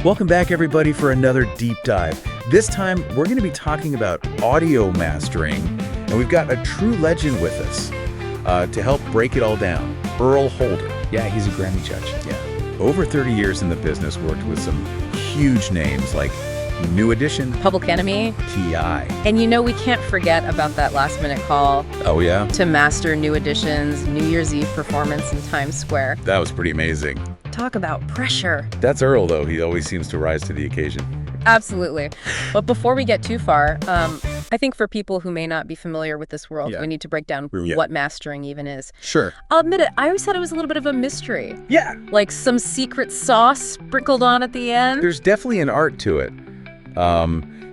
Welcome back, everybody, for another deep dive. This time, we're going to be talking about audio mastering, and we've got a true legend with us to help break it all down. Earle Holder. Yeah, he's a Grammy judge. Yeah. Over 30 years in the business, worked with some huge names like New Edition, Public Enemy, T.I. And we can't forget about that last-minute call Oh, yeah? to master New Edition's New Year's Eve performance in Times Square. That was pretty amazing. Talk about pressure. That's Earle, though. He always seems to rise to the occasion. Absolutely. But before we get too far, I think for people who may not be familiar with this world, we need to break down what mastering even is. Sure. I'll admit it, I always thought it was a little bit of a mystery. Yeah. Like some secret sauce sprinkled on at the end. There's definitely an art to it.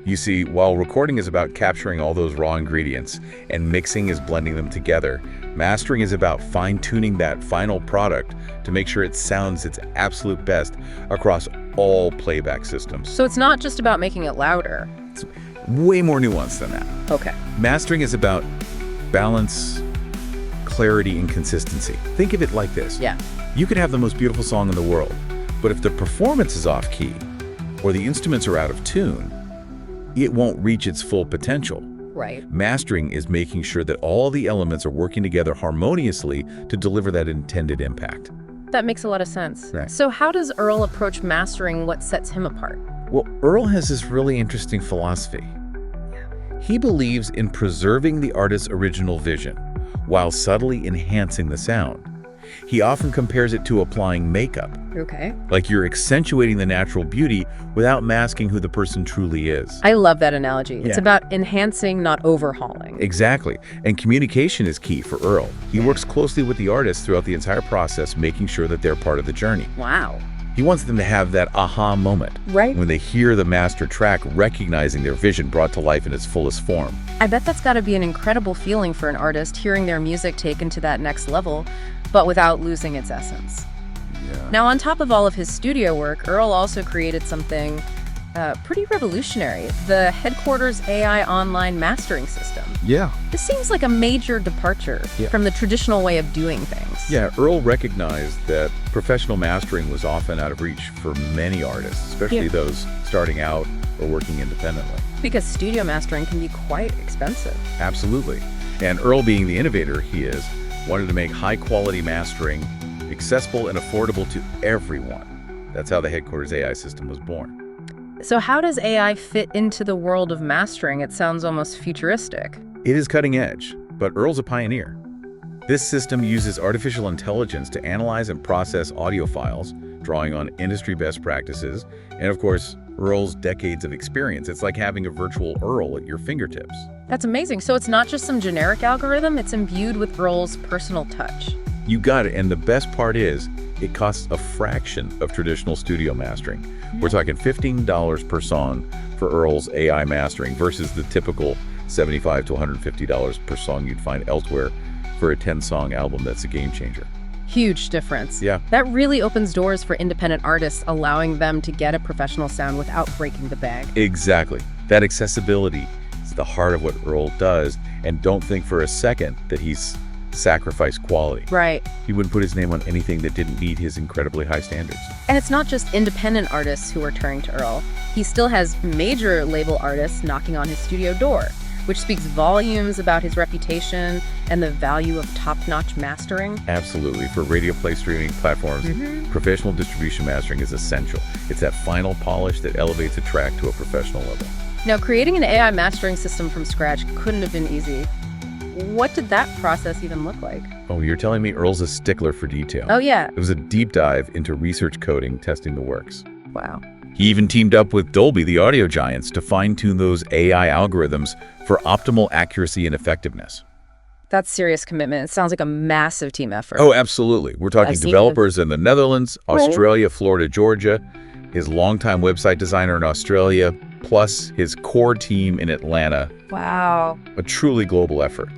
You see, while recording is about capturing all those raw ingredients and mixing is blending them together, mastering is about fine-tuning that final product to make sure it sounds its absolute best across all playback systems. So it's not just about making it louder. It's way more nuanced than that. Okay. Mastering is about balance, clarity, and consistency. Think of it like this. Yeah. You could have the most beautiful song in the world, but if the performance is off-key or the instruments are out of tune, it won't reach its full potential. Right. Mastering is making sure that all the elements are working together harmoniously to deliver that intended impact. That makes a lot of sense. Right. So how does Earle approach mastering what sets him apart? Well, Earle has this really interesting philosophy. He believes in preserving the artist's original vision while subtly enhancing the sound. He often compares it to applying makeup. Okay. Like you're accentuating the natural beauty without masking who the person truly is. I love that analogy. It's Yeah. about enhancing, not overhauling. Exactly. And communication is key for Earle. He works closely with the artist throughout the entire process, making sure that they're part of the journey. Wow. He wants them to have that aha moment. Right. When they hear the master track, recognizing their vision brought to life in its fullest form. I bet that's got to be an incredible feeling for an artist, hearing their music taken to that next level, but without losing its essence. Yeah. Now, on top of all of his studio work, Earle also created something pretty revolutionary, the Headquarters AI online mastering system. Yeah. This seems like a major departure from the traditional way of doing things. Yeah, Earle recognized that professional mastering was often out of reach for many artists, especially those starting out or working independently. Because studio mastering can be quite expensive. Absolutely. And Earle, being the innovator he is, wanted to make high-quality mastering accessible and affordable to everyone. That's how the Headquarters AI system was born. So how does AI fit into the world of mastering? It sounds almost futuristic. It is cutting edge, but Earle's a pioneer. This system uses artificial intelligence to analyze and process audio files, drawing on industry best practices, and of course, Earle's decades of experience. It's like having a virtual Earle at your fingertips. That's amazing. So it's not just some generic algorithm, it's imbued with Earle's personal touch. You got it, and the best part is, it costs a fraction of traditional studio mastering. We're talking $15 per song for Earle's AI mastering versus the typical $75 to $150 per song you'd find elsewhere for a 10-song album that's a game changer. Huge difference. Yeah. That really opens doors for independent artists, allowing them to get a professional sound without breaking the bank. Exactly. That accessibility is the heart of what Earle does, and don't think for a second that he's sacrificed quality. Right. He wouldn't put his name on anything that didn't meet his incredibly high standards. And it's not just independent artists who are turning to Earle. He still has major label artists knocking on his studio door, which speaks volumes about his reputation and the value of top-notch mastering. Absolutely. For radio play streaming platforms, professional distribution mastering is essential. It's that final polish that elevates a track to a professional level. Now, creating an AI mastering system from scratch couldn't have been easy. What did that process even look like? Oh, you're telling me Earle's a stickler for detail. Oh, yeah. It was a deep dive into research coding, testing the works. Wow. He even teamed up with Dolby, the audio giants, to fine-tune those AI algorithms for optimal accuracy and effectiveness. That's serious commitment. It sounds like a massive team effort. Oh, absolutely. We're talking developers in the Netherlands, Australia, Florida, Georgia, his longtime website designer in Australia, plus his core team in Atlanta. Wow. A truly global effort.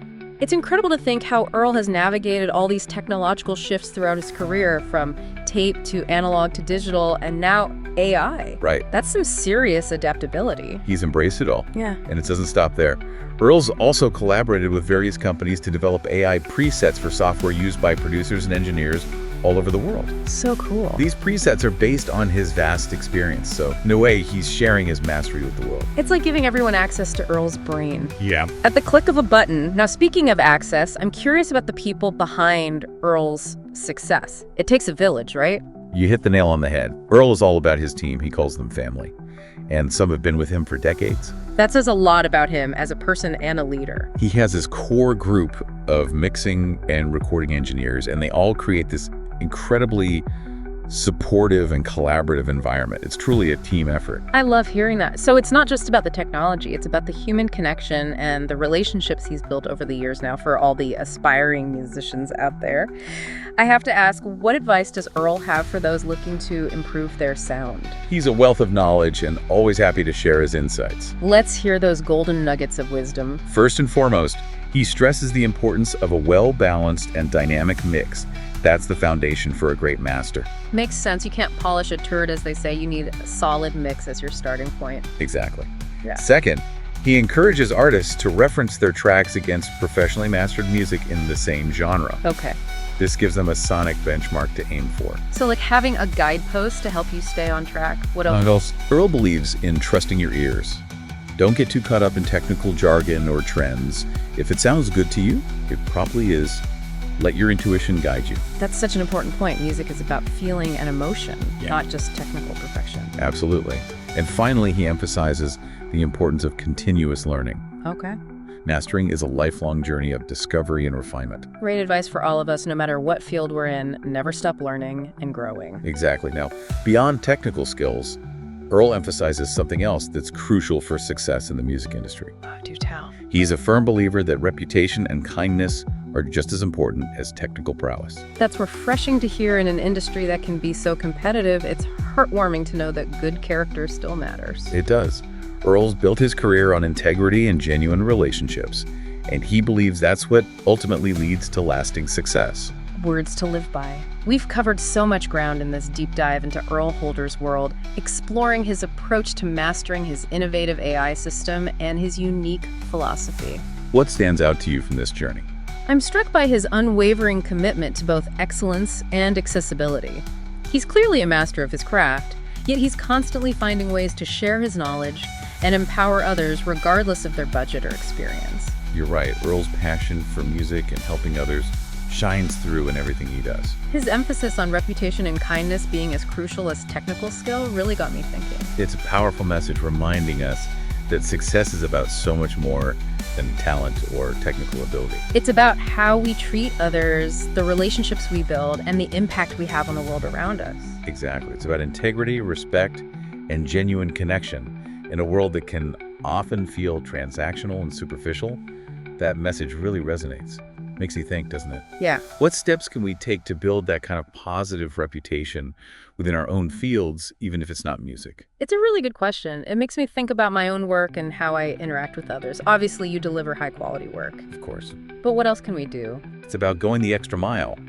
It's incredible to think how Earle has navigated all these technological shifts throughout his career, from tape to analog to digital, and now AI. Right. That's some serious adaptability. He's embraced it all. Yeah. And it doesn't stop there. Earle's also collaborated with various companies to develop AI presets for software used by producers and engineers all over the world. So cool. These presets are based on his vast experience, so in a way, he's sharing his mastery with the world. It's like giving everyone access to Earle's brain. Yeah. At the click of a button. Now, speaking of access, I'm curious about the people behind Earle's success. It takes a village, right? You hit the nail on the head. Earle is all about his team. He calls them family. And some have been with him for decades. That says a lot about him as a person and a leader. He has his core group of mixing and recording engineers, and they all create this incredibly supportive and collaborative environment. It's truly a team effort. I love hearing that. So it's not just about the technology, it's about the human connection and the relationships he's built over the years now for all the aspiring musicians out there. I have to ask, what advice does Earle have for those looking to improve their sound? He's a wealth of knowledge and always happy to share his insights. Let's hear those golden nuggets of wisdom. First and foremost, he stresses the importance of a well-balanced and dynamic mix. That's the foundation for a great master. Makes sense. You can't polish a turd, as they say. You need a solid mix as your starting point. Exactly. Yeah. Second, he encourages artists to reference their tracks against professionally mastered music in the same genre. Okay. This gives them a sonic benchmark to aim for. So like having a guidepost to help you stay on track. What else? Earle believes in trusting your ears. Don't get too caught up in technical jargon or trends. If it sounds good to you, it probably is. Let your intuition guide you. That's such an important point. Music is about feeling and emotion, not just technical perfection. Absolutely. And finally, he emphasizes the importance of continuous learning. Okay. Mastering is a lifelong journey of discovery and refinement. Great advice for all of us, no matter what field we're in. Never stop learning and growing. Exactly. Now, beyond technical skills, Earle emphasizes something else that's crucial for success in the music industry. Do tell. He's a firm believer that reputation and kindness are just as important as technical prowess. That's refreshing to hear in an industry that can be so competitive. It's heartwarming to know that good character still matters. It does. Earle's built his career on integrity and genuine relationships, and he believes that's what ultimately leads to lasting success. Words to live by. We've covered so much ground in this deep dive into Earle Holder's world, exploring his approach to mastering his innovative AI system and his unique philosophy. What stands out to you from this journey? I'm struck by his unwavering commitment to both excellence and accessibility. He's clearly a master of his craft, yet he's constantly finding ways to share his knowledge and empower others regardless of their budget or experience. You're right. Earle's passion for music and helping others shines through in everything he does. His emphasis on reputation and kindness being as crucial as technical skill really got me thinking. It's a powerful message reminding us that success is about so much more than talent or technical ability. It's about how we treat others, the relationships we build, and the impact we have on the world around us. Exactly. It's about integrity, respect, and genuine connection. In a world that can often feel transactional and superficial, that message really resonates. Makes you think, doesn't it? Yeah. What steps can we take to build that kind of positive reputation within our own fields, even if it's not music? It's a really good question. It makes me think about my own work and how I interact with others. Obviously, you deliver high-quality work. Of course. But what else can we do? It's about going the extra mile.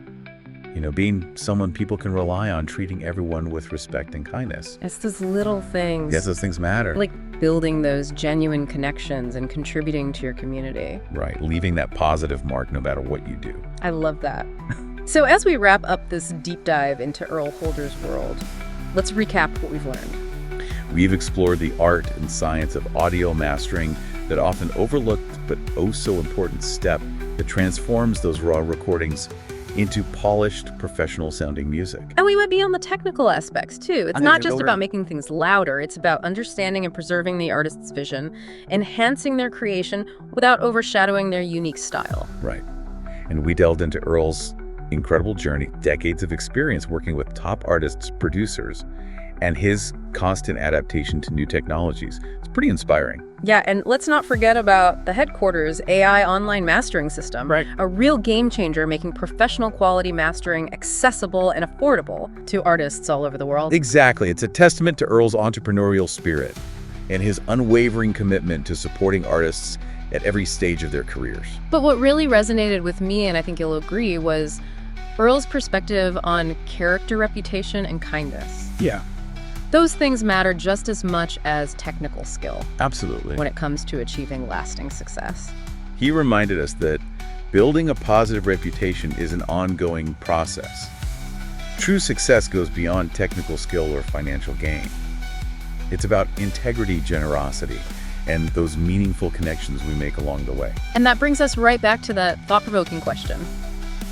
You know, being someone people can rely on, treating everyone with respect and kindness. It's those little things. Yes, those things matter. Like building those genuine connections and contributing to your community. Right, leaving that positive mark no matter what you do. I love that. So as we wrap up this deep dive into Earle Holder's world, let's recap what we've learned. We've explored the art and science of audio mastering, that often overlooked but oh so important step that transforms those raw recordings into polished, professional-sounding music. And we went beyond the technical aspects, too. It's not just about making things louder. It's about understanding and preserving the artist's vision, enhancing their creation without overshadowing their unique style. Right. And we delved into Earle's incredible journey, decades of experience working with top artists, producers, and his constant adaptation to new technologies. It's pretty inspiring. Yeah, and let's not forget about the headquarters AI online mastering system. Right. A real game changer, making professional quality mastering accessible and affordable to artists all over the world. Exactly. It's a testament to Earle's entrepreneurial spirit and his unwavering commitment to supporting artists at every stage of their careers. But what really resonated with me, and I think you'll agree, was Earle's perspective on character, reputation, and kindness. Yeah. Those things matter just as much as technical skill Absolutely. when it comes to achieving lasting success. He reminded us that building a positive reputation is an ongoing process. True success goes beyond technical skill or financial gain. It's about integrity, generosity, and those meaningful connections we make along the way. And that brings us right back to that thought-provoking question.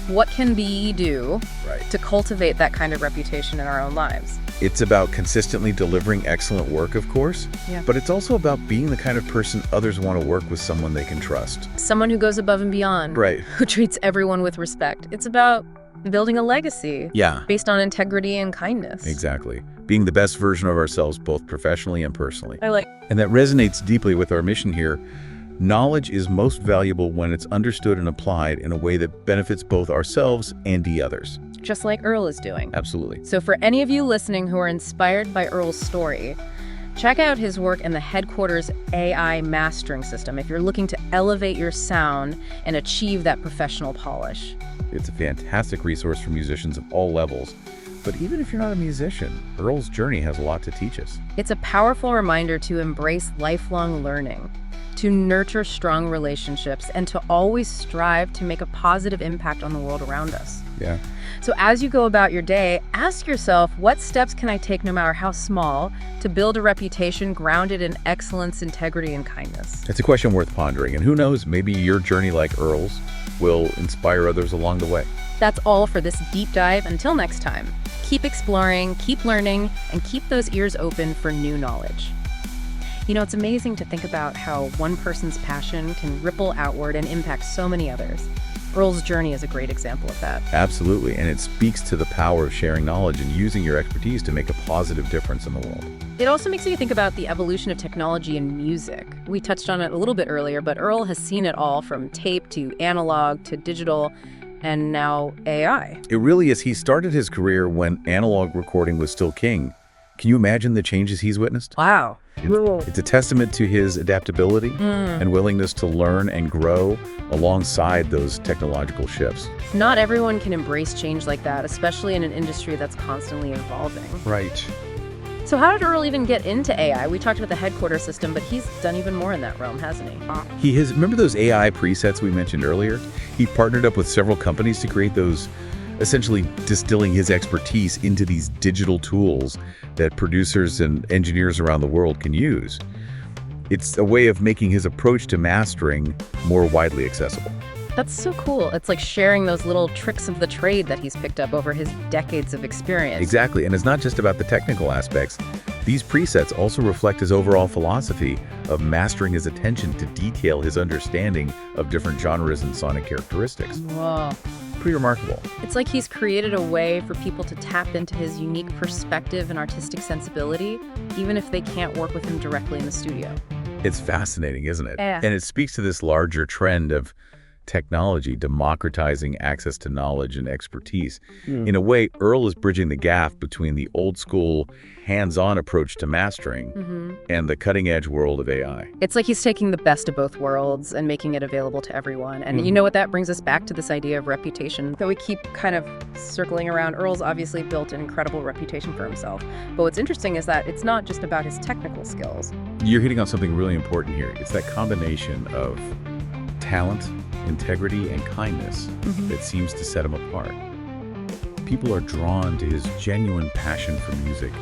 What can we do to cultivate that kind of reputation in our own lives? It's about consistently delivering excellent work, of course, but it's also about being the kind of person others want to work with, someone they can trust. Someone who goes above and beyond, who treats everyone with respect. It's about building a legacy based on integrity and kindness. Exactly. Being the best version of ourselves, both professionally and personally. And that resonates deeply with our mission here. Knowledge is most valuable when it's understood and applied in a way that benefits both ourselves and the others. Just like Earle is doing. Absolutely. So for any of you listening who are inspired by Earle's story, check out his work in the Headquarters AI mastering system if you're looking to elevate your sound and achieve that professional polish. It's a fantastic resource for musicians of all levels. But even if you're not a musician, Earle's journey has a lot to teach us. It's a powerful reminder to embrace lifelong learning, to nurture strong relationships, and to always strive to make a positive impact on the world around us. So as you go about your day, ask yourself, what steps can I take, no matter how small, to build a reputation grounded in excellence, integrity, and kindness? It's a question worth pondering, and who knows, maybe your journey, like Earle's, will inspire others along the way. That's all for this deep dive. Until next time, keep exploring, keep learning, and keep those ears open for new knowledge. You know, it's amazing to think about how one person's passion can ripple outward and impact so many others. Earle's journey is a great example of that. Absolutely, and it speaks to the power of sharing knowledge and using your expertise to make a positive difference in the world. It also makes me think about the evolution of technology in music. We touched on it a little bit earlier, but Earle has seen it all, from tape to analog to digital, and now AI. It really is. He started his career when analog recording was still king. Can you imagine the changes he's witnessed? Wow. It's a testament to his adaptability and willingness to learn and grow alongside those technological shifts. Not everyone can embrace change like that, especially in an industry that's constantly evolving. Right. So how did Earle even get into AI? We talked about the headquarters system, but he's done even more in that realm, hasn't he? He has, remember those AI presets we mentioned earlier? He partnered up with several companies to create those, essentially distilling his expertise into these digital tools that producers and engineers around the world can use. It's a way of making his approach to mastering more widely accessible. That's so cool. It's like sharing those little tricks of the trade that he's picked up over his decades of experience. Exactly, and it's not just about the technical aspects. These presets also reflect his overall philosophy of mastering his attention to detail, his understanding of different genres and sonic characteristics. Whoa. Pretty remarkable. It's like he's created a way for people to tap into his unique perspective and artistic sensibility, even if they can't work with him directly in the studio. It's fascinating, isn't it? Yeah. And it speaks to this larger trend of technology democratizing access to knowledge and expertise. In a way, Earle is bridging the gap between the old school hands-on approach to mastering and the cutting-edge world of AI. It's like he's taking the best of both worlds and making it available to everyone. And you know what? That brings us back to this idea of reputation that we keep kind of circling around. Earle's obviously built an incredible reputation for himself. But what's interesting is that it's not just about his technical skills. You're hitting on something really important here. It's that combination of talent, integrity, and kindness that seems to set him apart. People are drawn to his genuine passion for music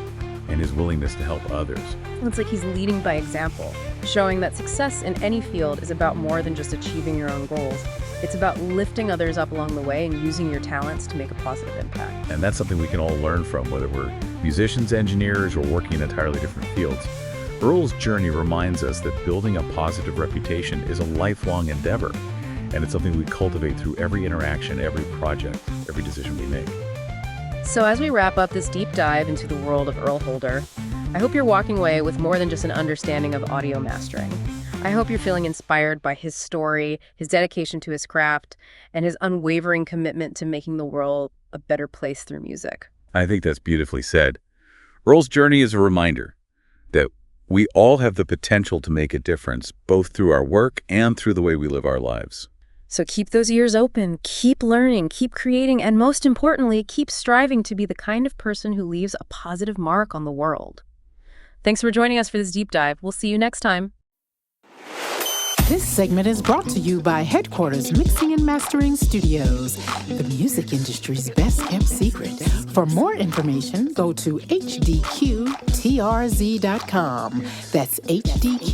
and his willingness to help others. It's like he's leading by example, showing that success in any field is about more than just achieving your own goals. It's about lifting others up along the way and using your talents to make a positive impact. And that's something we can all learn from, whether we're musicians, engineers, or working in entirely different fields. Earle's journey reminds us that building a positive reputation is a lifelong endeavor, and it's something we cultivate through every interaction, every project, every decision we make. So as we wrap up this deep dive into the world of Earle Holder, I hope you're walking away with more than just an understanding of audio mastering. I hope you're feeling inspired by his story, his dedication to his craft, and his unwavering commitment to making the world a better place through music. I think that's beautifully said. Earle's journey is a reminder that we all have the potential to make a difference, both through our work and through the way we live our lives. So keep those ears open, keep learning, keep creating, and most importantly, keep striving to be the kind of person who leaves a positive mark on the world. Thanks for joining us for this deep dive. We'll see you next time. This segment is brought to you by Headquarters Mixing and Mastering Studios, the music industry's best kept secret. For more information, go to hdqtrz.com. That's hdqtrz.com.